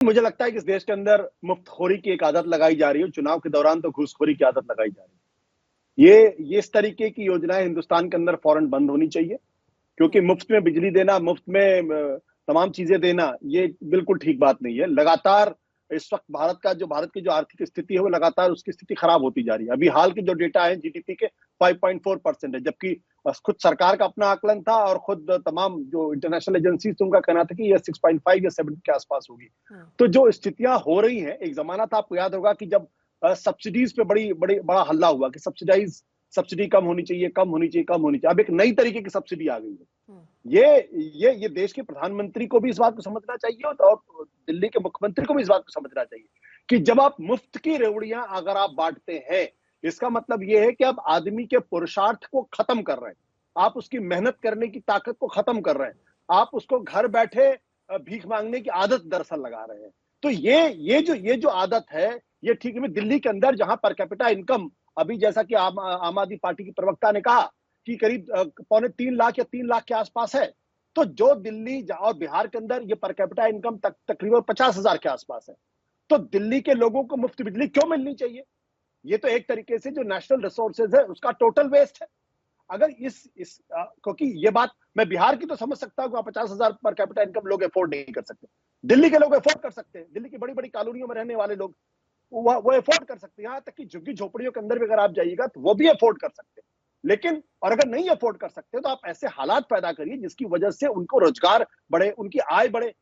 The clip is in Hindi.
मुझे लगता है कि इस देश के अंदर मुफ्तखोरी की एक आदत लगाई जा रही है। चुनाव के दौरान तो घूसखोरी की आदत लगाई जा रही है। ये इस तरीके की योजनाएं हिंदुस्तान के अंदर फौरन बंद होनी चाहिए, क्योंकि मुफ्त में बिजली देना, मुफ्त में तमाम चीजें देना, ये बिल्कुल ठीक बात नहीं है। लगातार इस वक्त भारत की जो आर्थिक स्थिति है, वो लगातार उसकी स्थिति खराब होती जा रही है। अभी हाल के जो डेटा है जीडीपी के 5.4% है, जबकि खुद सरकार का अपना आकलन था और खुद तमाम जो इंटरनेशनल एजेंसी थी उनका कहना था कि यह 6.5 या 7 के आसपास होगी। तो जो स्थितियां हो रही हैं, एक जमाना था, आपको याद होगा कि जब सब्सिडीज पे बड़ा हल्ला हुआ कि सब्सिडी कम होनी चाहिए, कम होनी चाहिए, कम होनी चाहिए। अब एक नई तरीके की सब्सिडी आ गई है। ये देश के प्रधानमंत्री को भी इस बात को समझना चाहिए और दिल्ली के मुख्यमंत्री को भी इस बात को समझना चाहिए कि जब आप मुफ्त की रेवड़ियां अगर आप बांटते हैं, इसका मतलब यह है कि आप आदमी के पुरुषार्थ को खत्म कर रहे हैं। आप उसकी मेहनत करने की ताकत को खत्म कर रहे हैं। आप उसको घर बैठे भीख मांगने की आदत दरअसल लगा रहे हैं। तो ये जो आदत है, ये ठीक है। दिल्ली के अंदर जहां पर कैपिटा इनकम, अभी जैसा कि आम आदमी पार्टी की प्रवक्ता ने कहा कि करीब 2.25 लाख या 3 लाख के आसपास है। तो जो दिल्ली और बिहार के अंदर ये पर कैपिटा इनकम तकरीबन 50,000 के आसपास है। तो दिल्ली के लोगों को मुफ्त बिजली क्यों मिलनी चाहिए? ये तो एक तरीके से जो नेशनल रिसोर्सेज है उसका टोटल वेस्ट है। अगर क्योंकि ये बात मैं बिहार की तो समझ सकता हूं कि 50,000 पर कैपिटा इनकम लोग अफोर्ड नहीं कर सकते। दिल्ली के लोग अफोर्ड कर सकते हैं। दिल्ली की बड़ी बड़ी कॉलोनियों में रहने वाले लोग वो अफोर्ड कर सकते हैं। यहां तक कि झुग्गी झोपड़ियों के अंदर भी अगर आप जाइएगा तो वो भी अफोर्ड कर सकते हैं। लेकिन और अगर नहीं अफोर्ड कर सकते तो आप ऐसे हालात पैदा करिए जिसकी वजह से उनको रोजगार बढ़े, उनकी आय बढ़े।